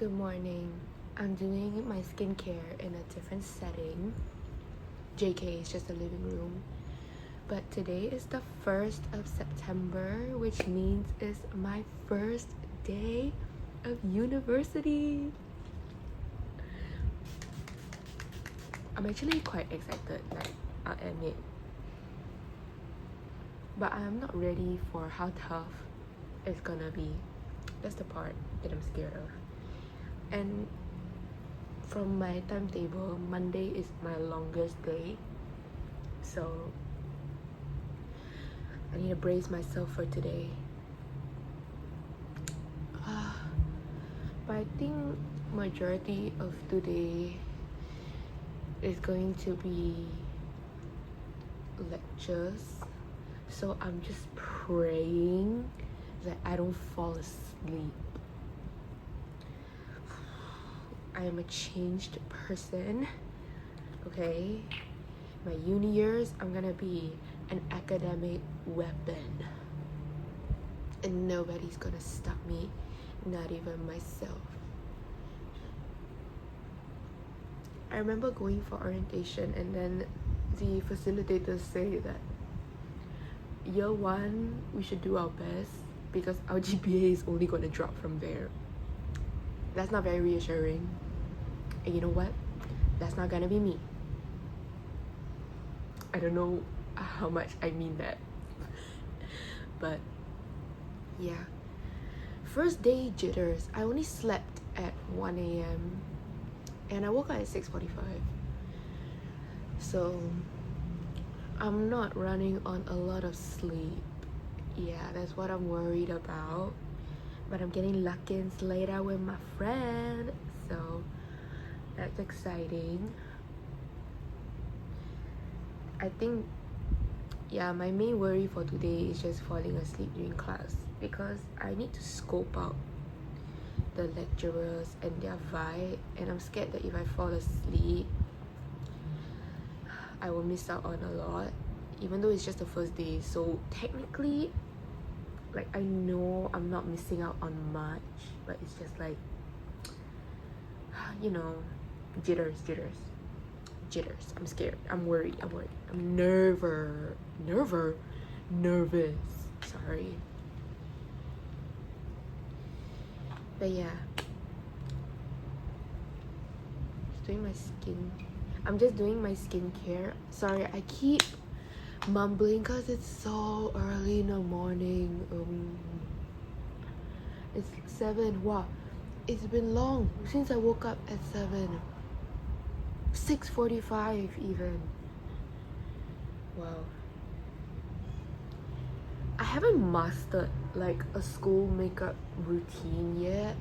Good morning. I'm doing my skincare in a different setting. JK, it's just a living room. But today is the 1st of September, which means it's my first day of university. I'm actually quite excited, I'll admit. But I'm not ready for how tough it's gonna be. That's the part that I'm scared of. And from my timetable, Monday is my longest day. So I need to brace myself for today. But I think majority of today is going to be lectures. So I'm just praying that I don't fall asleep. I am a changed person, okay? My uni years, I'm gonna be an academic weapon. And nobody's gonna stop me, not even myself. I remember going for orientation and then the facilitators say that year 1, we should do our best because our GPA is only gonna drop from there. That's not very reassuring. And you know what? That's not gonna be me. I don't know how much I mean that. But yeah. First day jitters. I only slept at 1 a.m. and I woke up at 6:45. So I'm not running on a lot of sleep. Yeah, that's what I'm worried about. But I'm getting lucky and laid out with my friend, so that's exciting. I think, yeah, my main worry for today is just falling asleep during class because I need to scope out the lecturers and their vibe, and I'm scared that if I fall asleep, I will miss out on a lot, even though it's just the first day. So technically, I know I'm not missing out on much, but it's just jitters. I'm scared. I'm worried. I'm nervous. Sorry. But yeah. I'm just doing my skincare. Sorry, I keep mumbling because it's so early in the morning. It's 7. Wow, it's been long since I woke up at 7. 6:45 even. Wow. I haven't mastered a school makeup routine yet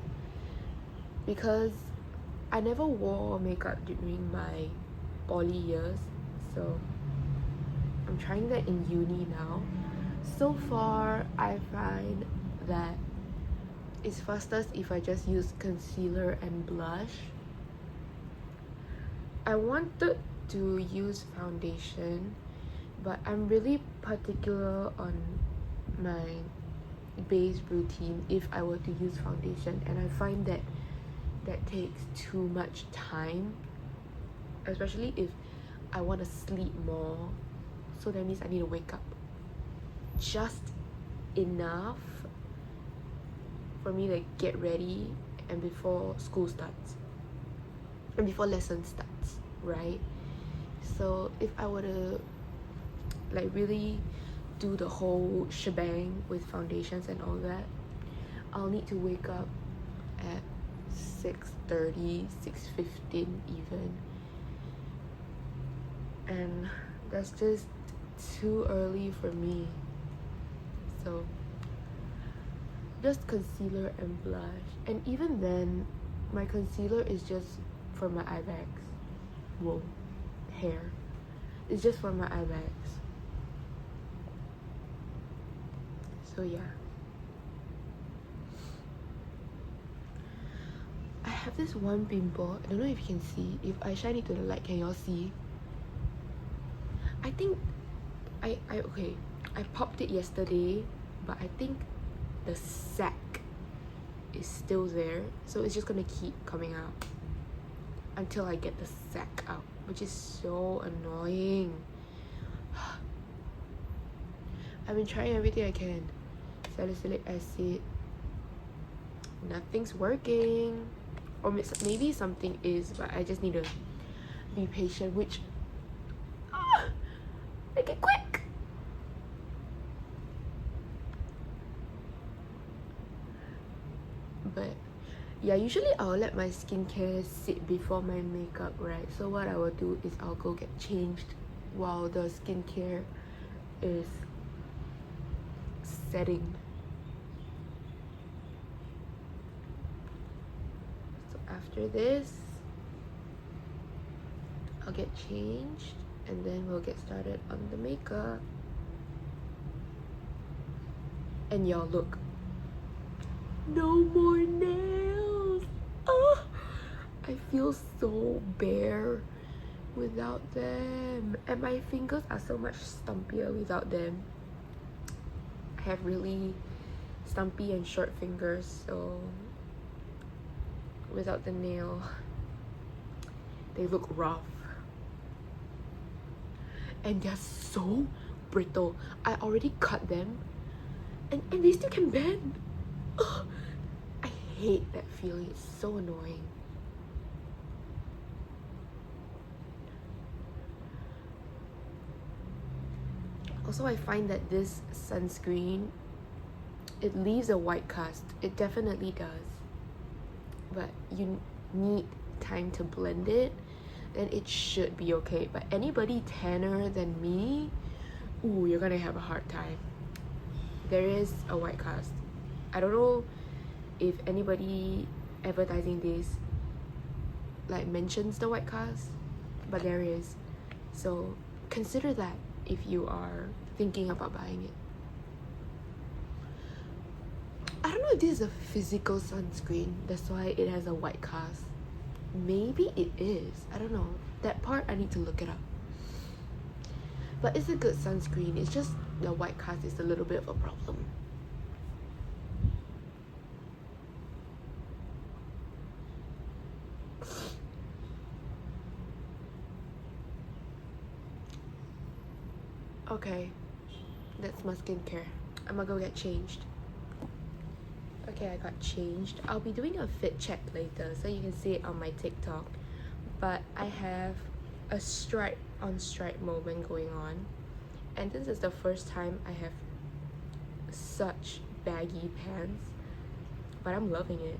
because I never wore makeup during my poly years, so I'm trying that in uni now. So far, I find that it's fastest if I just use concealer and blush. I wanted to use foundation, but I'm really particular on my base routine if I were to use foundation, and I find that takes too much time, especially if I want to sleep more. So that means I need to wake up just enough for me to get ready and before school starts and before lesson starts, right? So if I were to really do the whole shebang with foundations and all that, I'll need to wake up at 6:30, 6:15 even, and that's just too early for me. So just concealer and blush, and even then my concealer is just for my eye bags. Hair. It's just for my eye bags. So yeah. I have this one pimple. I don't know if you can see. If I shine it to the light, can y'all see? I think I popped it yesterday, but I think the sack is still there, so it's just gonna keep coming out until I get the sack out, which is so annoying. I've been trying everything I can. Salicylic acid, nothing's working, or maybe something is, but I just need to be patient, which make it quick. But yeah, usually I'll let my skincare sit before my makeup, right? So what I will do is I'll go get changed while the skincare is setting. So after this, I'll get changed and then we'll get started on the makeup. And y'all, look, no more nails. Oh, I feel so bare without them, and my fingers are so much stumpier without them. I have really stumpy and short fingers, so without the nail, they look rough. And they're so brittle. I already cut them, and they still can bend. Ugh. I hate that feeling. It's so annoying. Also, I find that this sunscreen, it leaves a white cast. It definitely does. But you need time to blend it, and it should be okay. But anybody tanner than me, ooh, you're gonna have a hard time. There is a white cast. I don't know if anybody advertising this like mentions the white cast, but there is. So consider that if you are thinking about buying it. I don't know if this is a physical sunscreen, that's why it has a white cast. Maybe it is. I don't know. That part I need to look it up. But it's a good sunscreen. It's just the white cast is a little bit of a problem. Okay, that's my skincare. I'm gonna go get changed. Okay, I got changed. I'll be doing a fit check later, so you can see it on my TikTok. But I have a stripe on stripe moment going on, and this is the first time I have such baggy pants, but I'm loving it.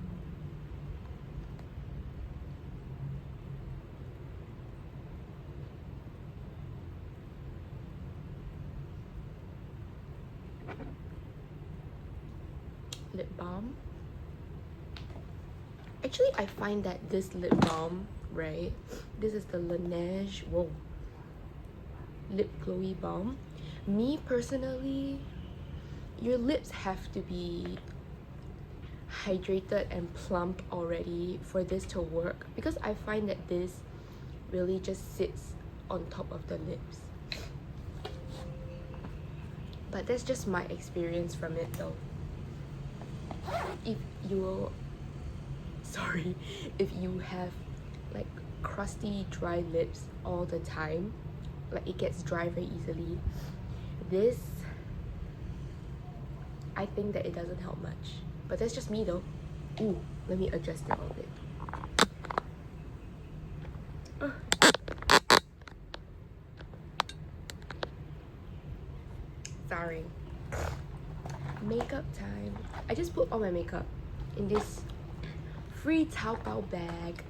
Lip balm. Actually, I find that this lip balm, right, this is the Laneige lip glowy balm. Me personally, your lips have to be hydrated and plump already for this to work, because I find that this really just sits on top of the lips. But that's just my experience from it though. If you have like crusty dry lips all the time, like it gets dry very easily, this, I think that it doesn't help much. But that's just me though. Ooh, let me adjust it a little bit. Sorry. Makeup time. I just put all my makeup in this free Taobao bag.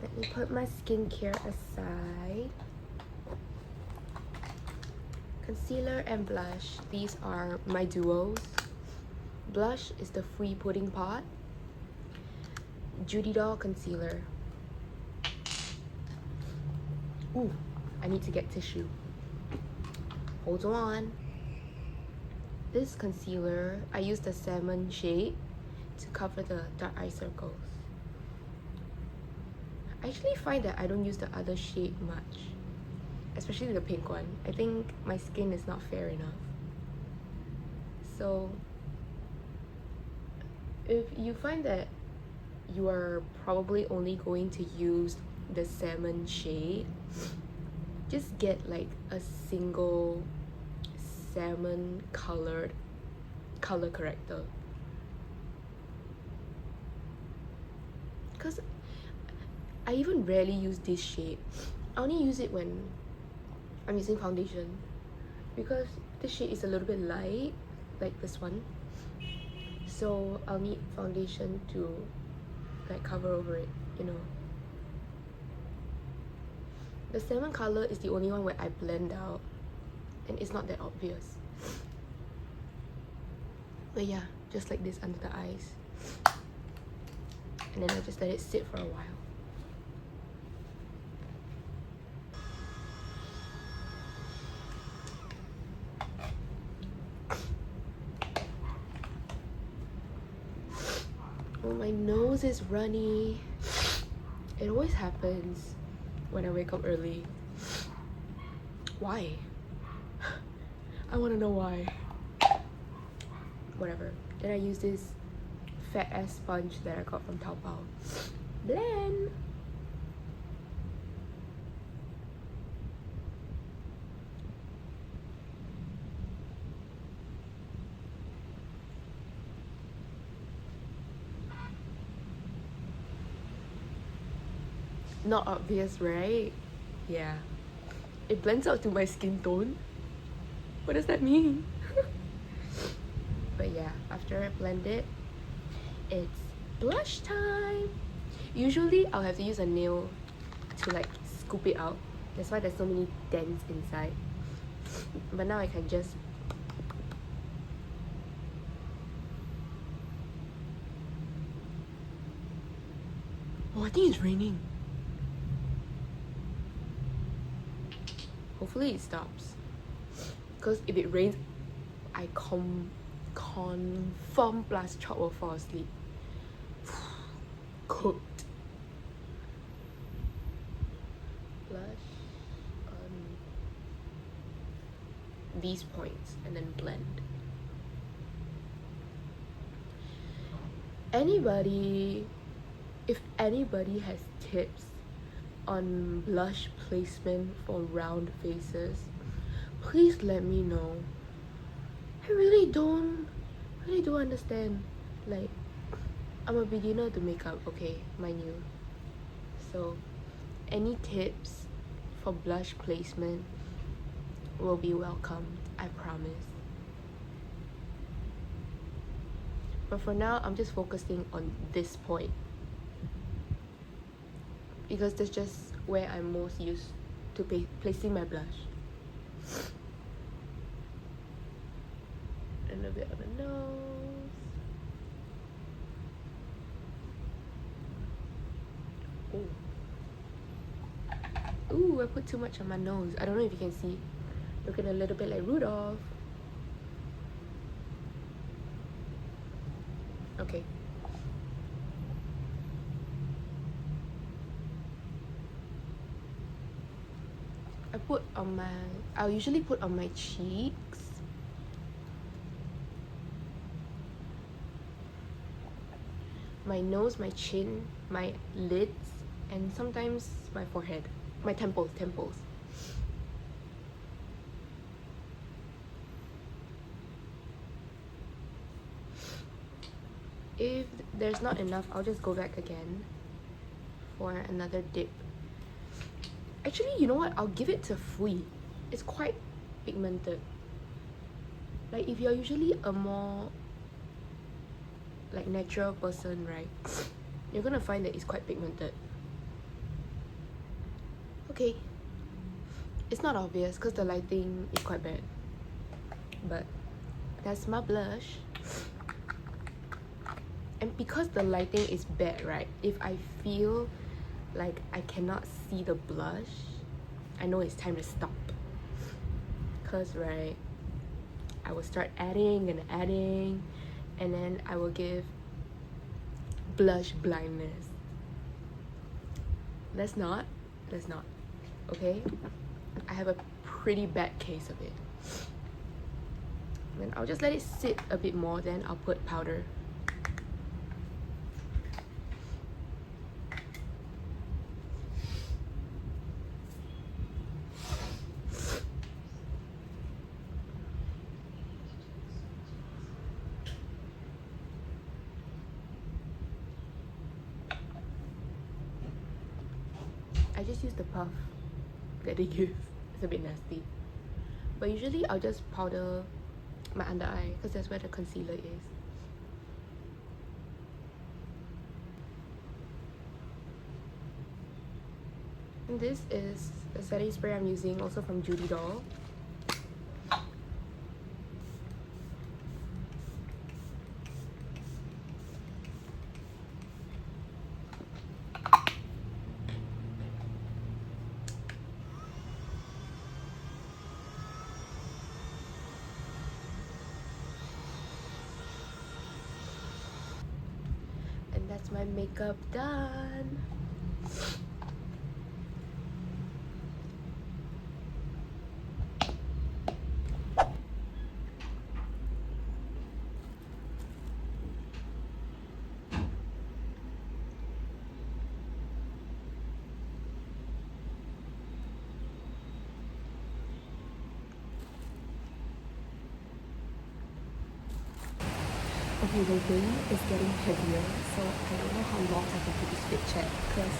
Let me put my skincare aside. Concealer and blush. These are my duos. Blush is the Free Pudding Pot. Judy Doll concealer. Ooh, I need to get tissue. Hold on. This concealer, I use the salmon shade to cover the dark eye circles. I actually find that I don't use the other shade much, especially the pink one. I think my skin is not fair enough. So If you find that you are probably only going to use the salmon shade, just get like a single salmon colored color corrector, because I even rarely use this shade. I only use it when I'm using foundation, because this shade is a little bit light, like this one, so I'll need foundation to like cover over it, you know. The salmon color is the only one where I blend out and it's not that obvious. But yeah, just like this under the eyes, and then I just let it sit for a while. Oh, my nose is runny. It always happens when I wake up early. Why? I want to know why. Whatever. Then I use this fat ass sponge that I got from Taobao. Blend. Not obvious, right? Yeah. It blends out to my skin tone. What does that mean? But yeah, after I blend it, it's blush time. Usually I'll have to use a nail to like scoop it out. That's why there's so many dents inside. But now I can just I think it's raining. Hopefully it stops. Because if it rains, I confirm plus chop will fall asleep. Cooked. Blush on these points and then blend. If anybody has tips on blush placement for round faces, please let me know. I really don't understand. Like, I'm a beginner to makeup, okay, mind you. So any tips for blush placement will be welcome, I promise. But for now, I'm just focusing on this point, because that's just where I'm most used to placing my blush. And a bit on the nose. Ooh, I put too much on my nose. I don't know if you can see. Looking a little bit like Rudolph. Okay. I'll usually put on my cheeks. My nose, my chin, my lids, and sometimes my forehead. My temples. If there's not enough, I'll just go back again for another dip. Actually, you know what? I'll give it to Fui. It's quite pigmented. Like, if you're usually a more like natural person, right, you're gonna find that it's quite pigmented. Okay. It's not obvious because the lighting is quite bad. But that's my blush. And because the lighting is bad, right, if I feel like I cannot see the blush, I know it's time to stop. Cause right, I will start adding, and then I will give blush blindness. Let's not. Okay? I have a pretty bad case of it. Then I'll just let it sit a bit more, then I'll put powder. just use the puff that they give. It's a bit nasty. But usually I'll just powder my under eye because that's where the concealer is. And this is a setting spray I'm using, also from Judy Doll. And that's my makeup done. Okay, the day is getting heavier, so I don't know how long I can do this fit check because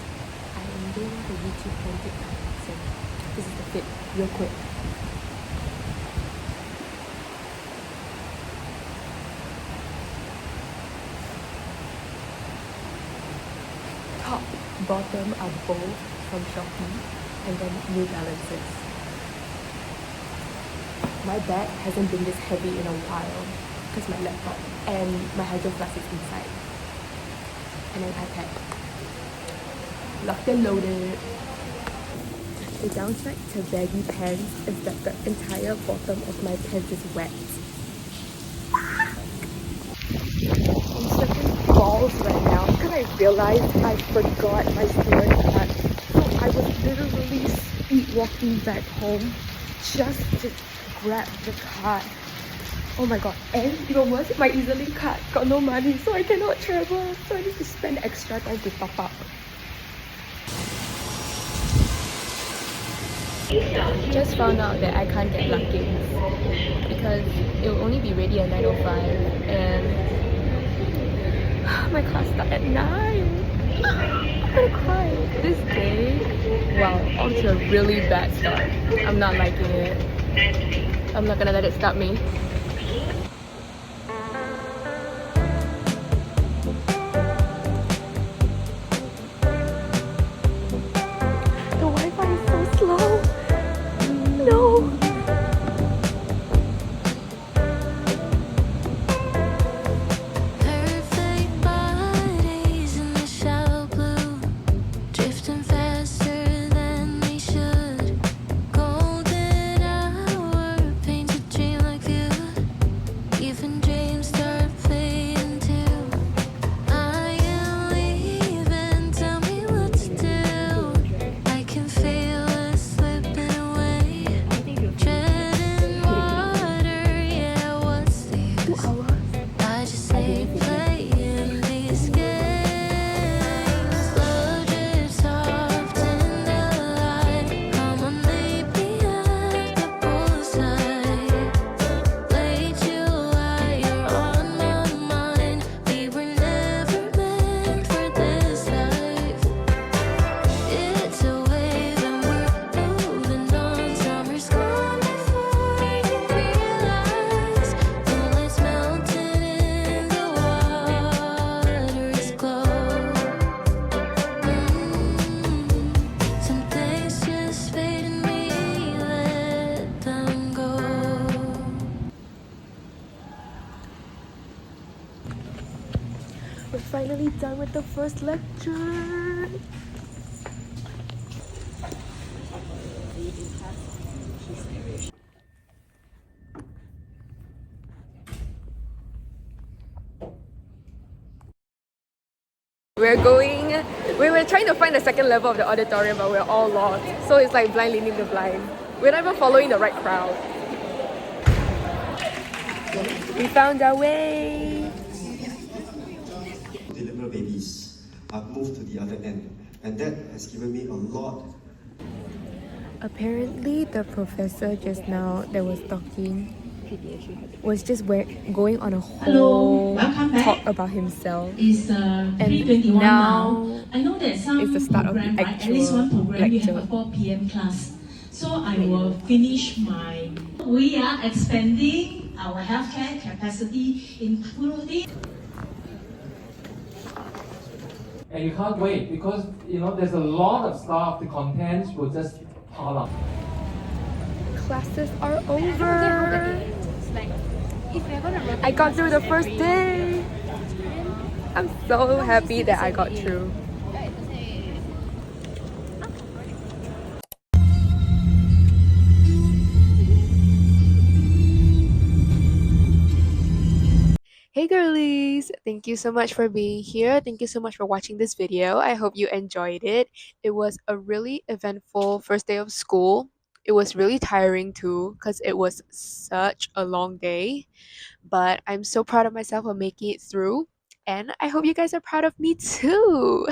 I am doing the YouTube on TikTok. So this is the fit, real quick. Top, bottom are both from Shopee, and then New Balances. My bag hasn't been this heavy in a while because my laptop and my Hydro Flask is inside, and an iPad. Locked and loaded. The downside to baggy pants is that the entire bottom of my pants is wet. I'm sweating balls right now because I realized I forgot my student card. So I was literally speed walking back home just to grab the card. Oh my god, and even worse, my EZ-Link card got no money, so I cannot travel. So I need to spend extra time to top up. Just found out that I can't get luggage because it will only be ready at 9:05 and my class starts at 9. I'm gonna cry. This day, wow, off to a really bad start. I'm not liking it. I'm not gonna let it stop me. We're finally done with the first lecture. We were trying to find the second level of the auditorium, but we're all lost. So it's like blind leading the blind. We're not even following the right crowd. We found our way. Deliver babies. I've moved to the other end, and that has given me a lot. Apparently, the professor just now that was talking, was just going on a Hello, whole welcome back. talk about himself. It's And 3:21 now. now I know that some is the start of the program, right? At least actual one program you have a lecture. 4 p.m. class. So I will finish my. We are expanding our healthcare capacity, including. And you can't wait because there's a lot of stuff. The contents will just pile up. Classes are over. I got through the first day. I'm so happy that I got through. Hey girlies! Thank you so much for being here. Thank you so much for watching this video. I hope you enjoyed it. It was a really eventful first day of school. It was really tiring too because it was such a long day. But I'm so proud of myself for making it through. And I hope you guys are proud of me too.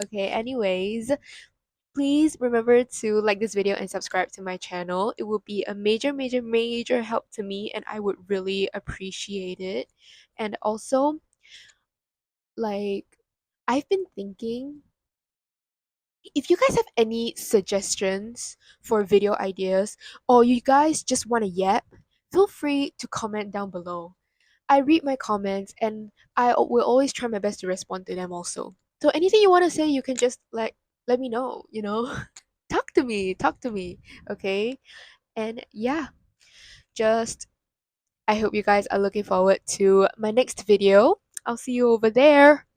Okay, anyways, please remember to like this video and subscribe to my channel. It will be a major, major, major help to me and I would really appreciate it. And also, like, I've been thinking if you guys have any suggestions for video ideas or you guys just want to yap, feel free to comment down below. I read my comments and I will always try my best to respond to them also. So anything you want to say, you can just like let me know. Talk to me, okay? And yeah, just I hope you guys are looking forward to my next video. I'll see you over there.